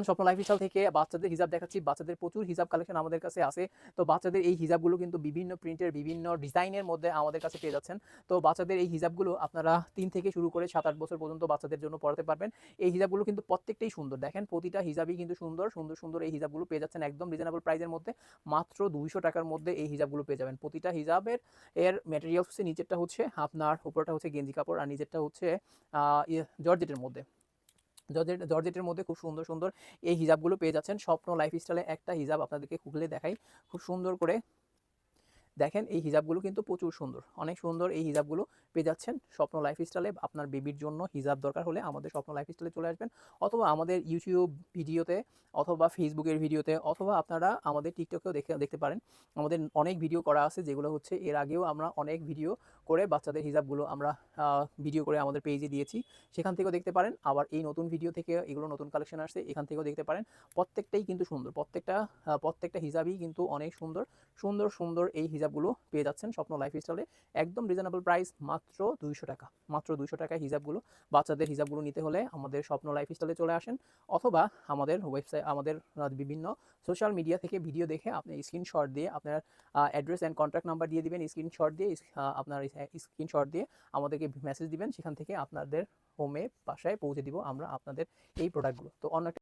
স্বপ্ন লাইফস্টাইল থেকে বাচ্চাদের হিজাব দেখাচ্ছি। বাচ্চাদের প্রচুর হিজাব কালেকশন আমাদের কাছে আছে। তো বাচ্চাদের এই হিজাবগুলো কিন্তু বিভিন্ন প্রিন্টের, বিভিন্ন ডিজাইনের মধ্যে আমাদের কাছে পেয়ে যাচ্ছেন। তো বাচ্চাদের এই হিজাবগুলো আপনারা 3 থেকে শুরু করে 7-8 বছর পর্যন্ত বাচ্চাদের জন্য পড়াতে পারবেন। এই হিজাবগুলো কিন্তু প্রত্যেকটাই সুন্দর। দেখেন প্রতিটা হিজাবই কিন্তু সুন্দর, সুন্দর, সুন্দর এই হিজাবগুলো পেয়ে যাচ্ছেন একদম রিজনেবল প্রাইসের মধ্যে। মাত্র ৳200 মধ্যে এই হিজাবগুলো পেয়ে যাবেন। প্রতিটা হিজাবের ম্যাটেরিয়ালস হচ্ছে, নিচেরটা হচ্ছে আপনার, উপরটা হচ্ছে গেঞ্জি কাপড় আর নিচেরটা হচ্ছে জর্জেটের মধ্যে। জর্জেটের মধ্যে খুব সুন্দর, সুন্দর এই হিজাবগুলো পেয়ে যাচ্ছেন। স্বপ্ন লাইফস্টাইলে একটা হিজাব আপনাদেরকে খুলে দেখাই খুব সুন্দর করে। দেখেন এই হিজাবগুলো কিন্তু প্রচুর সুন্দর, অনেক সুন্দর এই হিজাবগুলো পেয়ে যাচ্ছেন স্বপ্ন লাইফস্টাইলে। আপনার বেবির জন্য হিজাব দরকার হলে আমাদের স্বপ্ন লাইফস্টাইলে চলে আসবেন, অথবা আমাদের ইউটিউব ভিডিওতে, অথবা ফেসবুকের ভিডিওতে, অথবা আপনারা আমাদের টিকটকেও দেখতে পারেন। আমাদের অনেক ভিডিও করা আছে, যেগুলো হচ্ছে এর আগেও আমরা অনেক ভিডিও করে বাচ্চাদের হিজাবগুলো আমরা ভিডিও করে আমাদের পেজে দিয়েছি, সেখান থেকেও দেখতে পারেন। আবার এই নতুন ভিডিও থেকে এগুলো নতুন কালেকশন আসছে, এখান থেকেও দেখতে পারেন। প্রত্যেকটাই কিন্তু সুন্দর, প্রত্যেকটা হিজাবই কিন্তু অনেক সুন্দর, সুন্দর, সুন্দর এই হিজাবগুলো পেয়ে যাচ্ছেন স্বপ্ন লাইফস্টাইলে একদম রিজনেবল প্রাইস, মাত্র ৳200। মাত্র ৳200 হিজাবগুলো। বাচ্চাদের হিজাবগুলো নিতে হলে আমাদের স্বপ্ন লাইফস্টাইলে চলে আসেন, অথবা আমাদের ওয়েবসাইট, আমাদের বিভিন্ন সোশ্যাল মিডিয়া থেকে ভিডিও দেখে আপনি স্ক্রিনশট দিয়ে আপনার অ্যাড্রেস অ্যান্ড কন্ট্যাক্ট নাম্বার দিয়ে দিবেন। স্ক্রিনশট দিয়ে আপনার স্ক্রিনশট দিয়ে আমাদেরকে মেসেজ দিবেন, সেখান থেকে আপনাদের হোমে, বাসায় পৌঁছে দিব আমরা আপনাদের এই প্রোডাক্টগুলো। তো অন্য